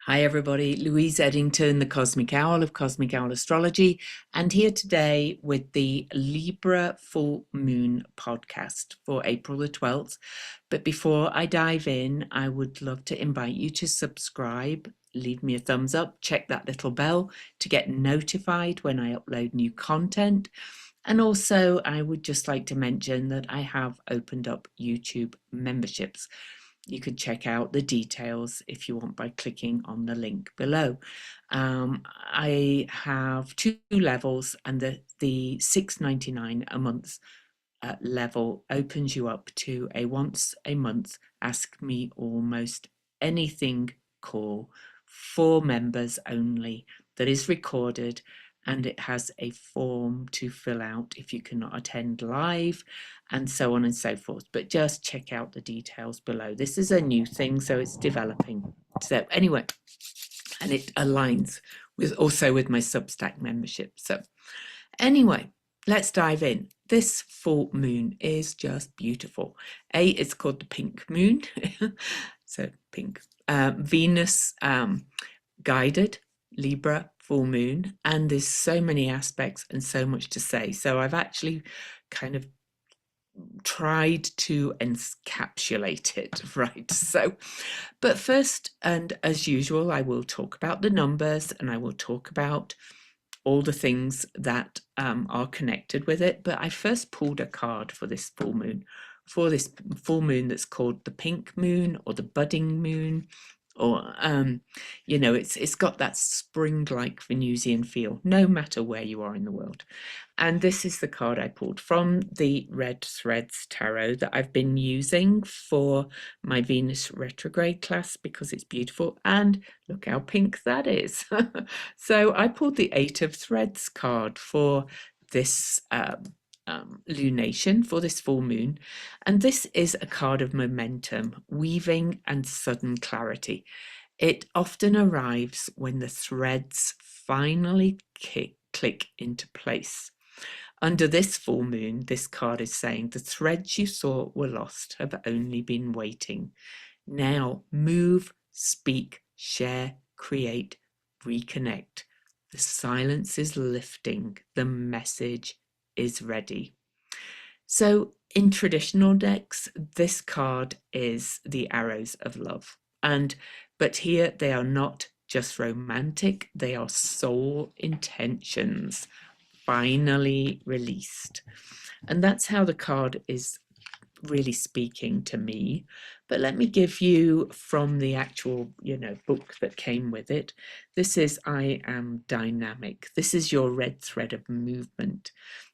Hi everybody, Louise Edington, the Cosmic Owl of Cosmic Owl Astrology, and here today with the Libra Full Moon podcast for April the 12th. But before I dive in, I would love to invite you to subscribe, leave me a thumbs up, check that little bell to get notified when I upload new content. And also, I would just like to mention that I have opened up YouTube memberships. You can check out the details if you want by clicking on the link below. I have two levels, and the $6.99 a month level opens you up to a once a month Ask Me Almost Anything call for members only that is recorded, and it has a form to fill out if you cannot attend live and so on and so forth. But just check out the details below. This is a new thing, so it's developing. So anyway, and it aligns with also with my Substack membership. So anyway, let's dive in. This full moon is just beautiful. It's called the pink moon. So pink. Venus guided, Libra full moon, and there's so many aspects and so much to say. So I've actually kind of tried to encapsulate it, right? So, but first, and as usual, I will talk about the numbers and I will talk about all the things that are connected with it. But I first pulled a card for this full moon, that's called the pink moon or the budding moon, or it's got that spring-like Venusian feel, no matter where you are in the world. And this is the card I pulled from the Red Threads Tarot that I've been using for my Venus retrograde class because it's beautiful. And look how pink that is. So I pulled the Eight of Threads card for this lunation, for this full moon. And this is a card of momentum, weaving, and sudden clarity. It often arrives when the threads finally click into place. Under this full moon, this card is saying the threads you thought were lost have only been waiting. Now move, speak, share, create, reconnect. The silence is lifting. The message is ready. So in traditional decks, this card is the arrows of love. But here they are not just romantic, they are soul intentions finally released. And that's how the card is really speaking to me. But let me give you from the actual, book that came with it. This is I Am Dynamic. This is your red thread of movement.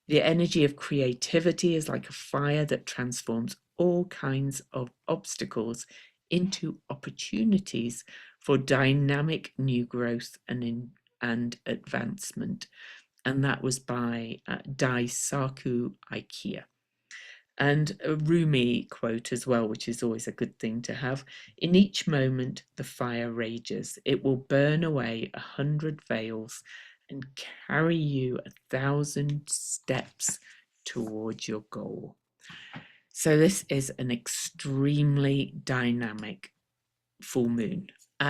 The energy of creativity is like a fire that transforms all kinds of obstacles into opportunities for dynamic new growth and advancement. And that was by Daisaku Ikea. And a Rumi quote as well, which is always a good thing to have. In each moment, the fire rages. It will burn away 100 veils and carry you 1,000 steps towards your goal. So this is an extremely dynamic full moon.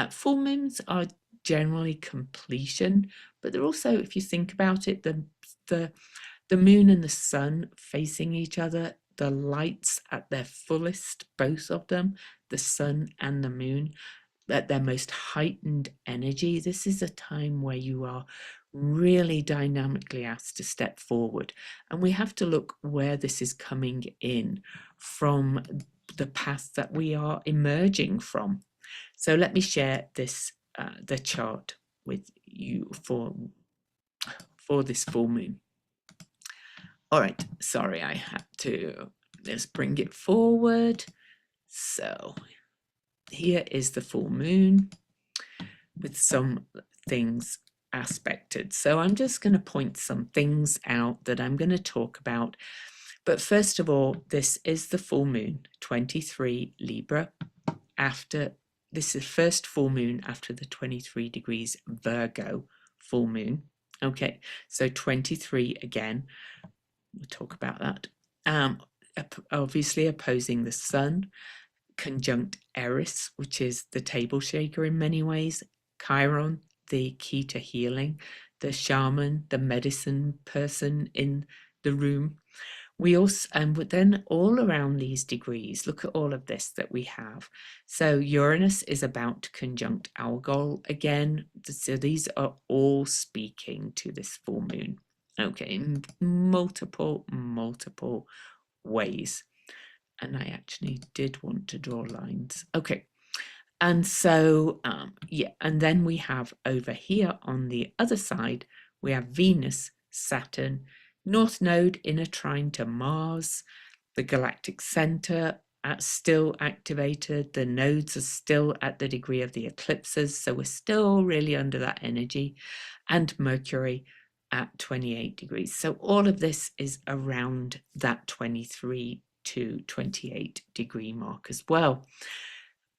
Full moons are generally completion, but they're also, if you think about it, the moon and the sun facing each other, the lights at their fullest, both of them, the sun and the moon, at their most heightened energy. This is a time where you are really dynamically asked to step forward. And we have to look where this is coming in from the path that we are emerging from. So let me share this, the chart with you for this full moon. All right, sorry, I had to, let's bring it forward. So here is the full moon with some things aspected. So I'm just going to point some things out that I'm going to talk about. But first of all, this is the full moon, 23 Libra, after this is the first full moon after the 23 degrees Virgo full moon. Okay, so 23 again. We'll talk about that. Obviously opposing the sun, conjunct Eris, which is the table shaker in many ways, Chiron, the key to healing, the shaman, the medicine person in the room. We also, and then all around these degrees, look at all of this that we have. So Uranus is about to conjunct Algol again. So these are all speaking to this full moon. Okay, in multiple ways. And I actually did want to draw lines. Okay. And so, yeah, and then we have over here on the other side, we have Venus, Saturn, North Node in a trine to Mars, the galactic center still activated, the nodes are still at the degree of the eclipses, so we're still really under that energy, and Mercury at 28 degrees. So all of this is around that 23 to 28 degree mark as well.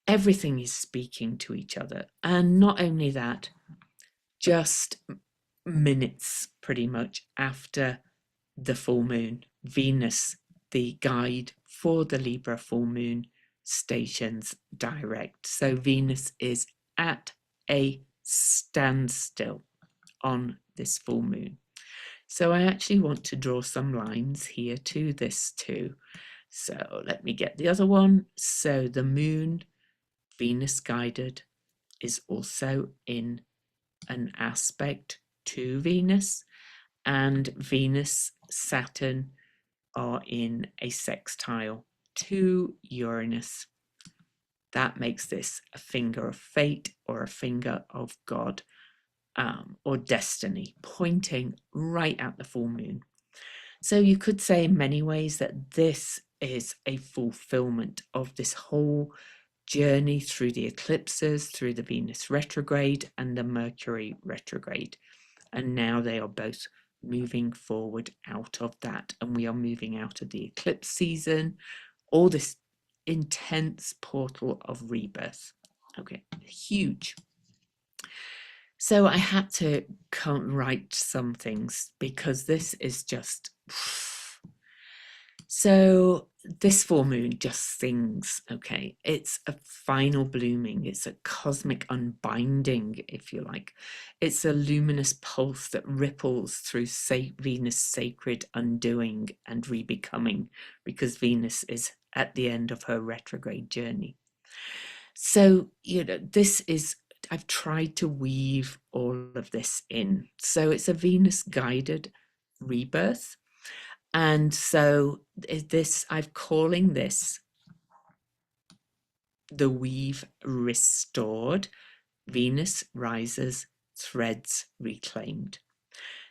Everything is speaking to each other. And not only that, just minutes pretty much after the full moon, Venus, the guide for the Libra full moon, stations direct. So Venus is at a standstill on this full moon. So I actually want to draw some lines here to this too. So let me get the other one. So the moon, Venus guided, is also in an aspect to Venus, and Venus, Saturn are in a sextile to Uranus. That makes this a finger of fate or a finger of God, or destiny, pointing right at the full moon. So you could say in many ways that this is a fulfillment of this whole journey through the eclipses, through the Venus retrograde and the Mercury retrograde. And now they are both moving forward out of that. And we are moving out of the eclipse season, all this intense portal of rebirth. Okay, huge. So I had to write some things because this is just... So this full moon just sings, okay? It's a final blooming. It's a cosmic unbinding, if you like. It's a luminous pulse that ripples through Venus' sacred undoing and rebecoming, because Venus is at the end of her retrograde journey. So, you know, this is... I've tried to weave all of this in. So it's a Venus guided rebirth. And so I'm calling this the weave restored, Venus rises, threads reclaimed.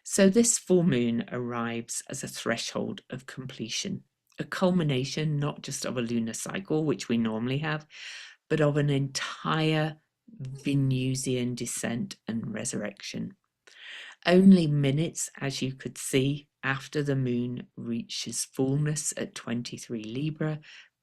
So this full moon arrives as a threshold of completion, a culmination not just of a lunar cycle, which we normally have, but of an entire Venusian descent and resurrection. Only minutes, as you could see, after the moon reaches fullness at 23 Libra,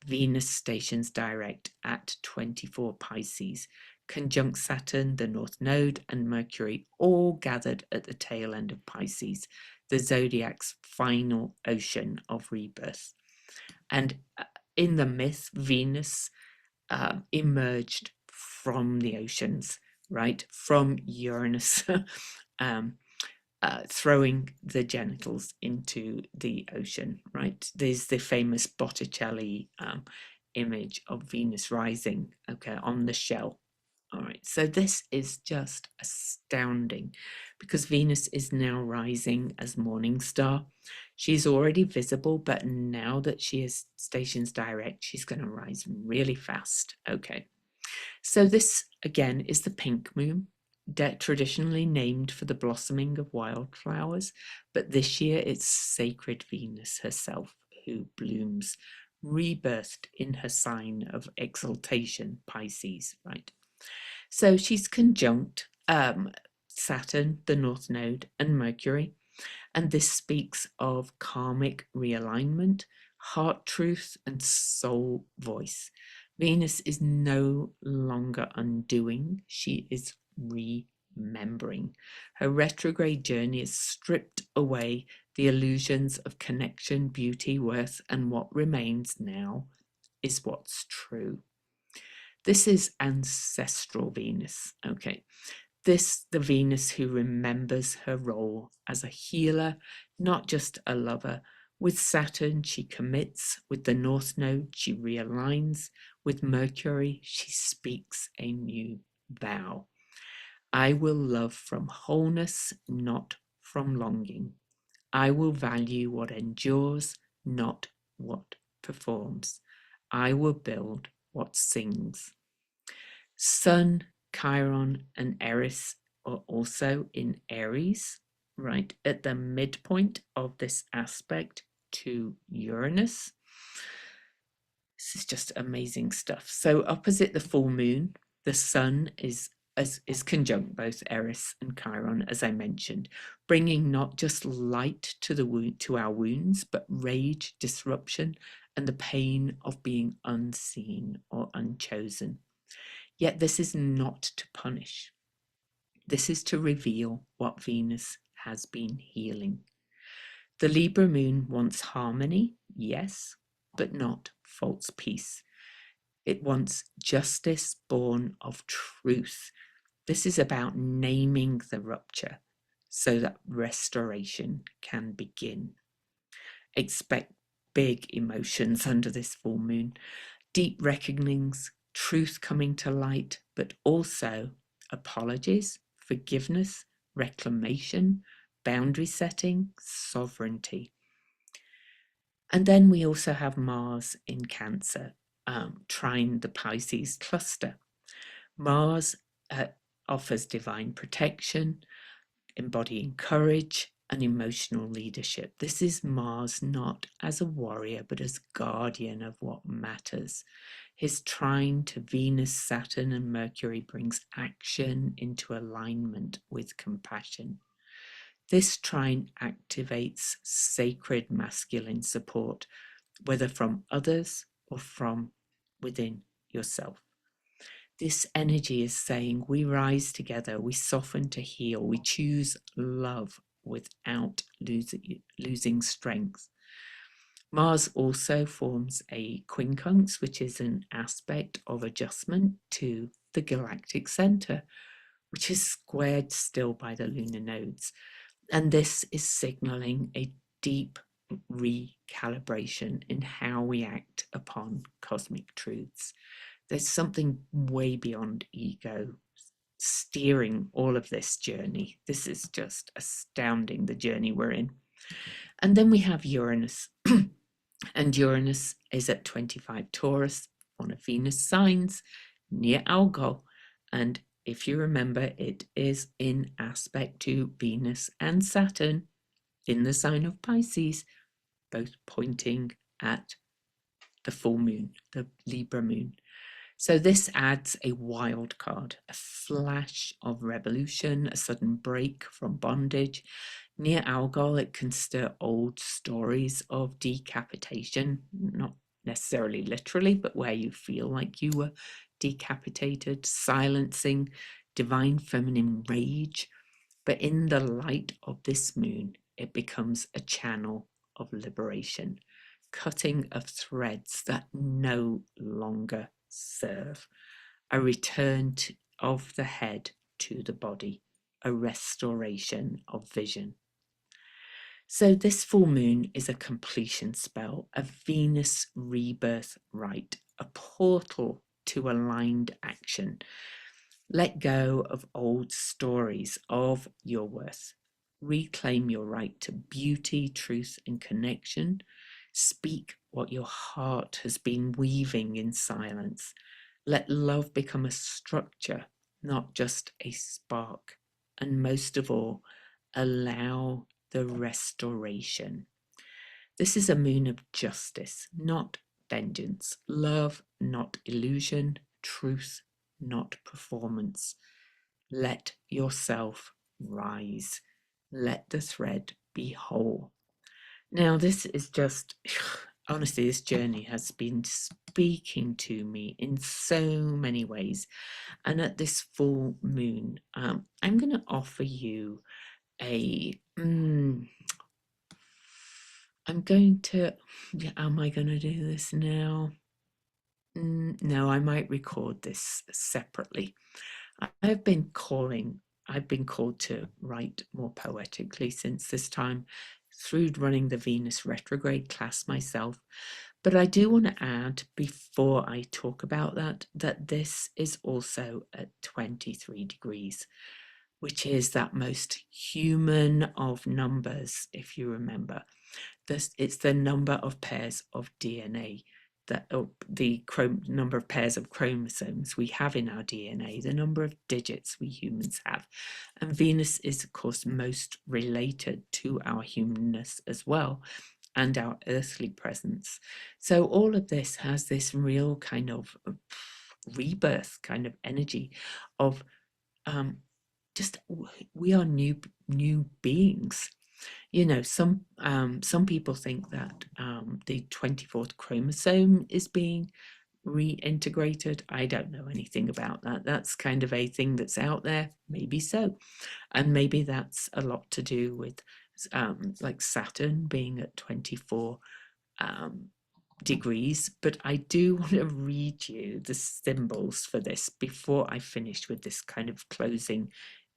Venus stations direct at 24 Pisces, conjunct Saturn, the North Node, and Mercury, all gathered at the tail end of Pisces, the zodiac's final ocean of rebirth. And in the myth, Venus emerged from the oceans, right? From Uranus. Throwing the genitals into the ocean, right? There's the famous Botticelli image of Venus rising, okay, on the shell. All right, so this is just astounding because Venus is now rising as morning star. She's already visible, but now that she is stations direct, she's going to rise really fast. Okay, so this again is the pink moon, traditionally named for the blossoming of wildflowers, but this year it's sacred Venus herself who blooms, rebirthed in her sign of exaltation, Pisces, right? So she's conjunct Saturn, the North Node, and Mercury, and this speaks of karmic realignment, heart truth, and soul voice. Venus is no longer undoing, she is remembering. Her retrograde journey has stripped away the illusions of connection, beauty, worth, and what remains now is what's true. This is ancestral Venus. Okay. The Venus who remembers her role as a healer, not just a lover. With Saturn, she commits. With the North Node, she realigns. With Mercury, she speaks a new vow. I will love from wholeness, not from longing. I will value what endures, not what performs. I will build what sings. Sun, Chiron, and Eris are also in Aries, right at the midpoint of this aspect to Uranus. This is just amazing stuff. So opposite the full moon, the sun is conjunct both Eris and Chiron, as I mentioned, bringing not just light to the wound, to our wounds, but rage, disruption, and the pain of being unseen or unchosen. Yet this is not to punish. This is to reveal what Venus has been healing. The Libra moon wants harmony, yes, but not false peace. It wants justice born of truth. This is about naming the rupture so that restoration can begin. Expect big emotions under this full moon, deep reckonings, truth coming to light, but also apologies, forgiveness, reclamation, boundary setting, sovereignty. And then we also have Mars in Cancer, trine the Pisces cluster. Mars offers divine protection, embodying courage and emotional leadership. This is Mars not as a warrior, but as guardian of what matters. His trine to Venus, Saturn, and Mercury brings action into alignment with compassion. This trine activates sacred masculine support, whether from others or from within yourself. This energy is saying we rise together, we soften to heal, we choose love without losing strength. Mars also forms a quincunx, which is an aspect of adjustment to the galactic center, which is squared still by the lunar nodes. And this is signaling a deep recalibration in how we act upon cosmic truths. There's something way beyond ego steering all of this journey. This is just astounding, the journey we're in. And then we have Uranus. And Uranus is at 25 Taurus, one of Venus signs, near Algol. And if you remember, it is in aspect to Venus and Saturn in the sign of Pisces, both pointing at the full moon, the Libra moon. So this adds a wild card, a flash of revolution, a sudden break from bondage. Near Algol, it can stir old stories of decapitation, not necessarily literally, but where you feel like you were decapitated, silencing divine feminine rage. But in the light of this moon, it becomes a channel of liberation, cutting of threads that no longer serve, a return of the head to the body, a restoration of vision. So this full moon is a completion spell, a Venus rebirth rite, a portal to aligned action. Let go of old stories of your worth. Reclaim your right to beauty, truth, and connection. Speak what your heart has been weaving in silence. Let love become a structure, not just a spark. And most of all, allow the restoration. This is a moon of justice, not vengeance. Love, not illusion. Truth, not performance. Let yourself rise. Let the thread be whole. Now, this is just, honestly, this journey has been speaking to me in so many ways. And at this full moon, I'm going to offer you I'm going to, am I going to do this now? No, I might record this separately. I've been called to write more poetically since this time through running the Venus retrograde class myself. But I do want to add, before I talk about that, that this is also at 23 degrees, which is that most human of numbers, if you remember. It's the number of pairs of DNA, the number of pairs of chromosomes we have in our DNA, the number of digits we humans have. And Venus is, of course, most related to our humanness as well, and our earthly presence. So all of this has this real kind of rebirth kind of energy of just we are new beings. You know, some people think that the 24th chromosome is being reintegrated. I don't know anything about that. That's kind of a thing that's out there. Maybe so. And maybe that's a lot to do with like Saturn being at 24 degrees. But I do want to read you the symbols for this before I finish with this kind of closing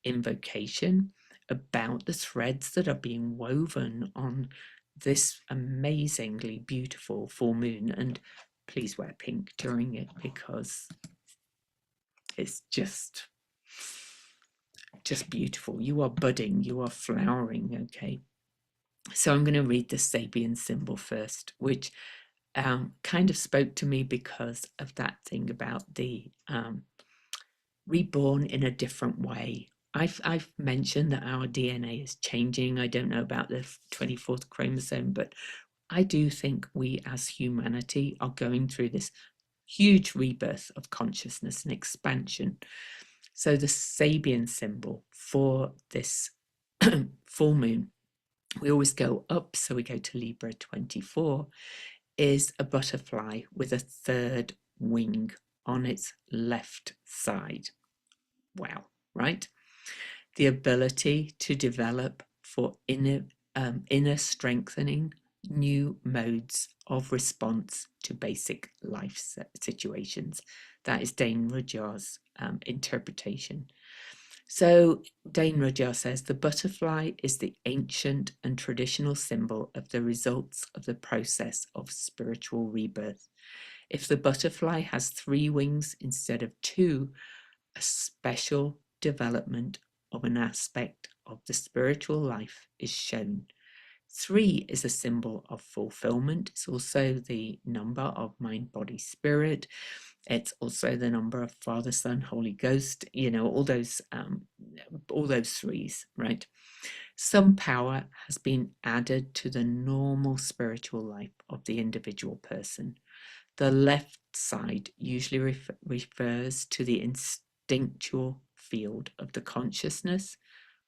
invocation about the threads that are being woven on this amazingly beautiful full moon. And please wear pink during it, because it's just beautiful. You are budding, you are flowering. Okay, so I'm going to read the Sabian symbol first, which kind of spoke to me because of that thing about the reborn in a different way. I've mentioned that our DNA is changing. I don't know about the 24th chromosome, but I do think we as humanity are going through this huge rebirth of consciousness and expansion. So the Sabian symbol for this full moon, we always go up, so we go to Libra 24, is a butterfly with a third wing on its left side. Wow, right? The ability to develop for inner strengthening, new modes of response to basic life situations. That is Dane Rudhyar's interpretation. So Dane Rudhyar says the butterfly is the ancient and traditional symbol of the results of the process of spiritual rebirth. If the butterfly has 3 wings instead of 2, a special development of an aspect of the spiritual life is shown. 3 is a symbol of fulfillment. It's also the number of mind, body, spirit. It's also the number of Father, Son, Holy Ghost, you know, all those 3s, right? Some power has been added to the normal spiritual life of the individual person. The left side usually refers to the instinctual field of the consciousness,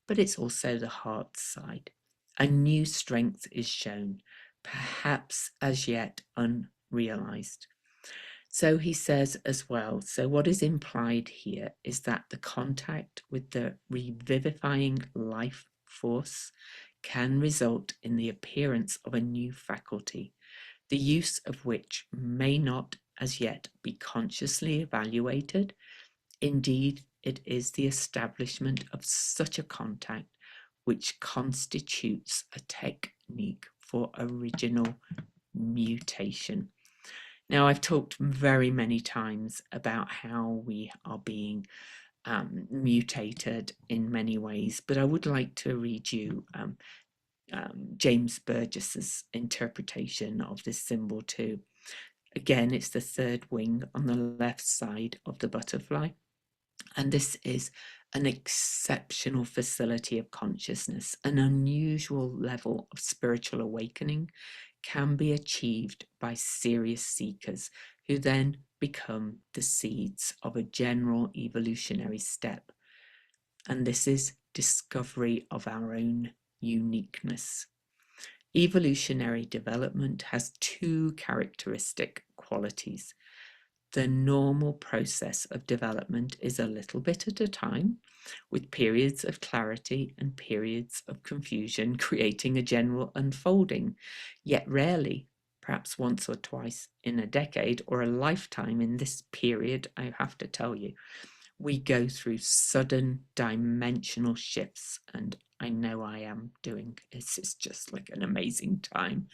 but it's also the heart side. A new strength is shown, perhaps as yet unrealized. So he says as well, so what is implied here is that the contact with the revivifying life force can result in the appearance of a new faculty, the use of which may not as yet be consciously evaluated. Indeed, it is the establishment of such a contact which constitutes a technique for original mutation. Now, I've talked very many times about how we are being mutated in many ways, but I would like to read you James Burgess's interpretation of this symbol too. Again, it's the third wing on the left side of the butterfly, and this is an exceptional facility of consciousness. An unusual level of spiritual awakening can be achieved by serious seekers who then become the seeds of a general evolutionary step. And this is discovery of our own uniqueness. Evolutionary development has 2 characteristic qualities. The normal process of development is a little bit at a time, with periods of clarity and periods of confusion creating a general unfolding, yet rarely perhaps once or twice in a decade or a lifetime in this period, I have to tell you, we go through sudden dimensional shifts. And I know I am doing, it's just like an amazing time.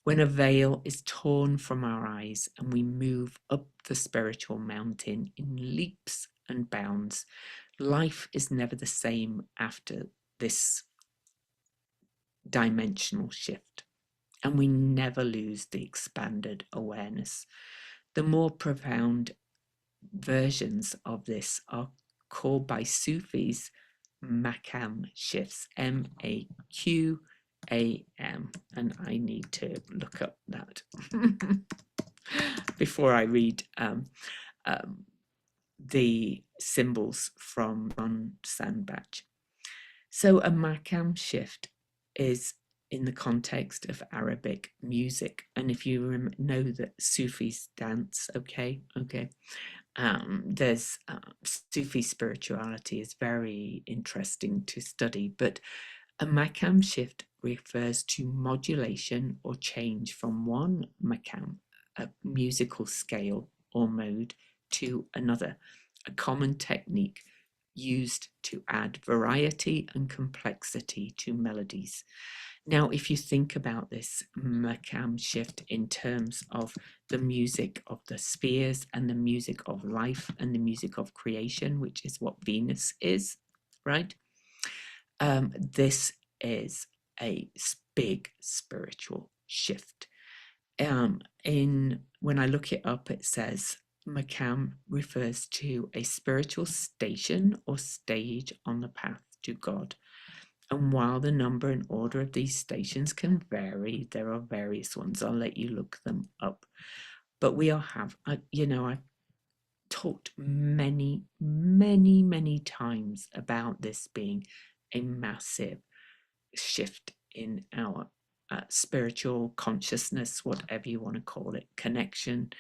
When a veil is torn from our eyes and we move up the spiritual mountain in leaps and bounds, life is never the same after this dimensional shift. And we never lose the expanded awareness. The more profound versions of this are called by Sufis Makam shifts, Maqam, and I need to look up that before I read the symbols from Ron Sandbach. So a Makam shift is in the context of Arabic music, and if you know that Sufis dance, okay, there's Sufi spirituality is very interesting to study, but a Makam shift refers to modulation or change from one Makam, a musical scale or mode, to another, a common technique used to add variety and complexity to melodies. Now, if you think about this Makam shift in terms of the music of the spheres and the music of life and the music of creation, which is what Venus is, right? This is a big spiritual shift. When I look it up, it says Makam refers to a spiritual station or stage on the path to God. And while the number and order of these stations can vary, there are various ones. I'll let you look them up. But we all have, I've talked many, many, many times about this being a massive shift in our spiritual consciousness, whatever you want to call it, connection,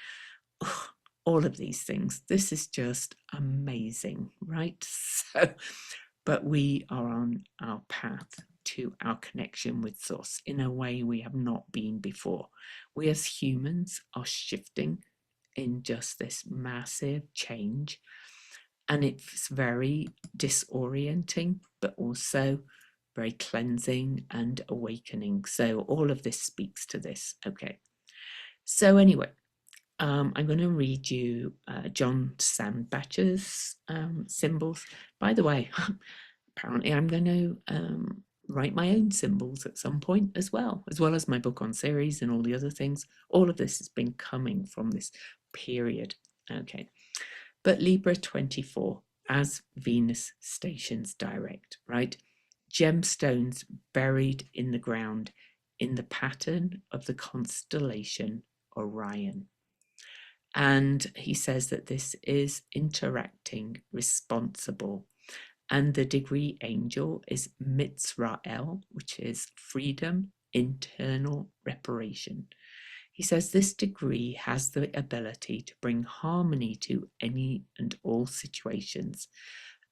all of these things. This is just amazing, right? So, but we are on our path to our connection with Source in a way we have not been before. We as humans are shifting in just this massive change, and it's very disorienting, but also very cleansing and awakening. So all of this speaks to this. Okay. So anyway, I'm going to read you John Sandbach's symbols. By the way, apparently I'm going to write my own symbols at some point as well as my book on series and all the other things. All of this has been coming from this period. Okay. But Libra 24 as Venus stations direct, right? Gemstones buried in the ground in the pattern of the constellation Orion. And he says that this is interacting responsible. And the degree angel is Mitzrael, which is freedom, internal reparation. He says this degree has the ability to bring harmony to any and all situations,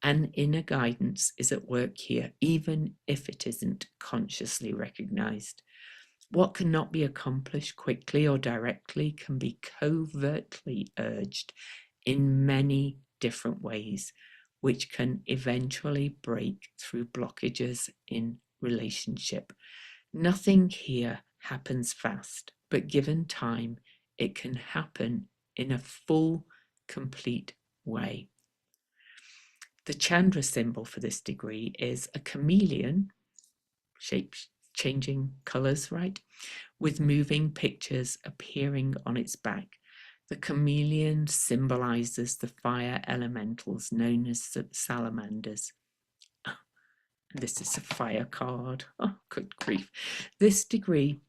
and inner guidance is at work here, even if it isn't consciously recognized. What cannot be accomplished quickly or directly can be covertly urged in many different ways, which can eventually break through blockages in relationship. Nothing here happens fast, but given time, it can happen in a full, complete way. The Chandra symbol for this degree is a chameleon, shape changing colors, right? With moving pictures appearing on its back. The chameleon symbolizes the fire elementals known as salamanders. This is a fire card. Oh, good grief. This degree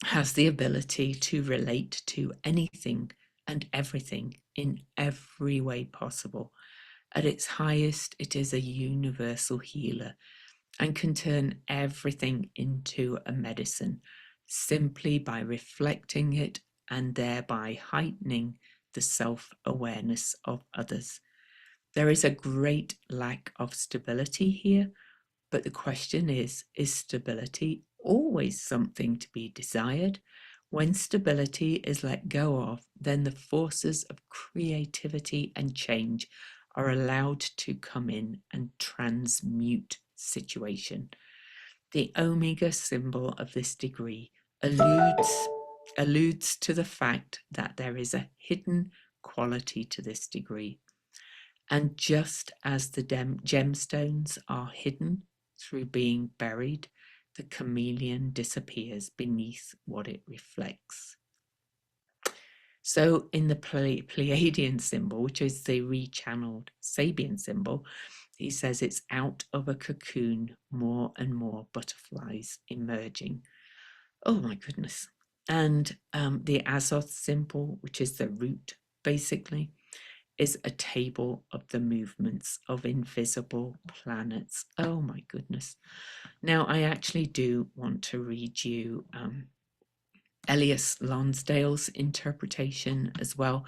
has the ability to relate to anything and everything in every way possible. At its highest, it is a universal healer and can turn everything into a medicine simply by reflecting it and thereby heightening the self-awareness of others. There is a great lack of stability here, but the question is stability always something to be desired, When stability is let go of, then the forces of creativity and change are allowed to come in and transmute situation. The omega symbol of this degree alludes to the fact that there is a hidden quality to this degree. And just as the gemstones are hidden through being buried, the chameleon disappears beneath what it reflects. So in the Pleiadian symbol, which is the rechanneled Sabian symbol, he says it's out of a cocoon, more and more butterflies emerging. Oh my goodness. And the Azoth symbol, which is the root, basically, is a table of the movements of invisible planets. Oh my goodness. Now, I actually do want to read you Elias Lonsdale's interpretation as well.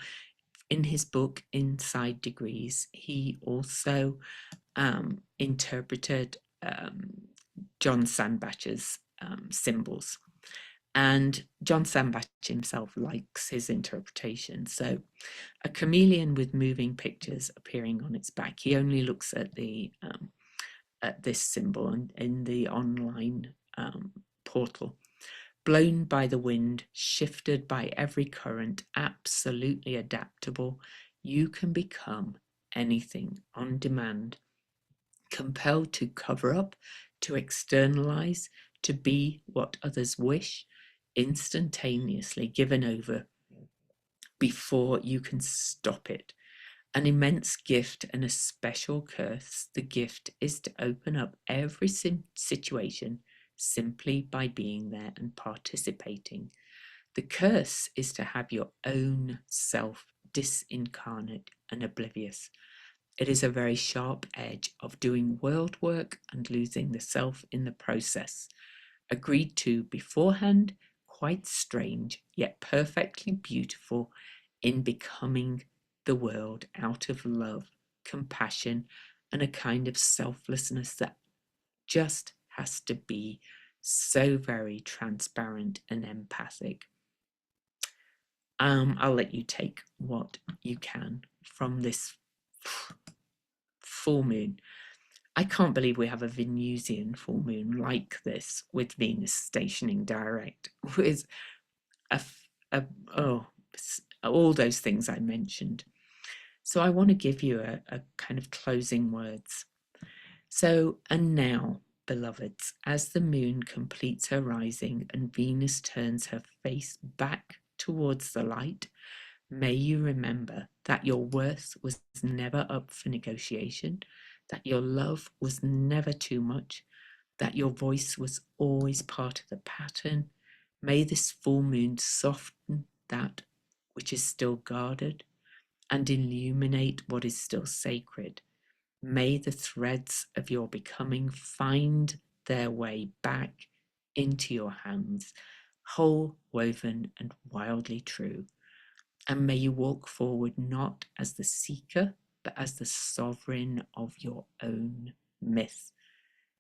In his book, Inside Degrees, he also interpreted John Sandbach's symbols. And John Sandbach himself likes his interpretation. So a chameleon with moving pictures appearing on its back. He only looks at the at this symbol in the online portal. Blown by the wind, shifted by every current, absolutely adaptable, you can become anything on demand, compelled to cover up, to externalize, to be what others wish, instantaneously given over before you can stop it. An immense gift and a special curse. The gift is to open up every situation simply by being there and participating. The curse is to have your own self disincarnate and oblivious. It is a very sharp edge of doing world work and losing the self in the process. Agreed to beforehand, quite strange, yet perfectly beautiful in becoming the world out of love, compassion, and a kind of selflessness that just has to be so very transparent and empathic. I'll let you take what you can from this full moon. I can't believe we have a Venusian full moon like this with Venus stationing direct with oh, all those things I mentioned. So I want to give you a kind of closing words. So, and now, beloveds, as the moon completes her rising and Venus turns her face back towards the light, may you remember that your worth was never up for negotiation, that your love was never too much, that your voice was always part of the pattern. May this full moon soften that which is still guarded and illuminate what is still sacred. May the threads of your becoming find their way back into your hands, whole, woven, and wildly true. And may you walk forward not as the seeker, but as the sovereign of your own myth.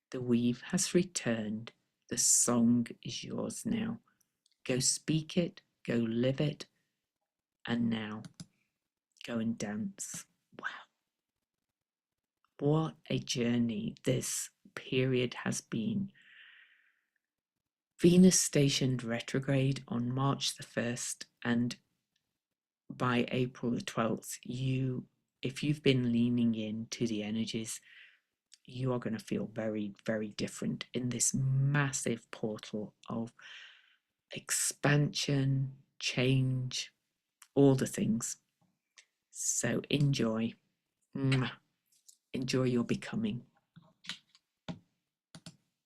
The weave has returned. The song is yours now. Go speak it, go live it, and now go and dance. Wow. What a journey this period has been. Venus stationed retrograde on March the 1st, and by April the 12th, if you've been leaning into the energies, you are going to feel very, very different in this massive portal of expansion, change, all the things. So enjoy. Enjoy your becoming.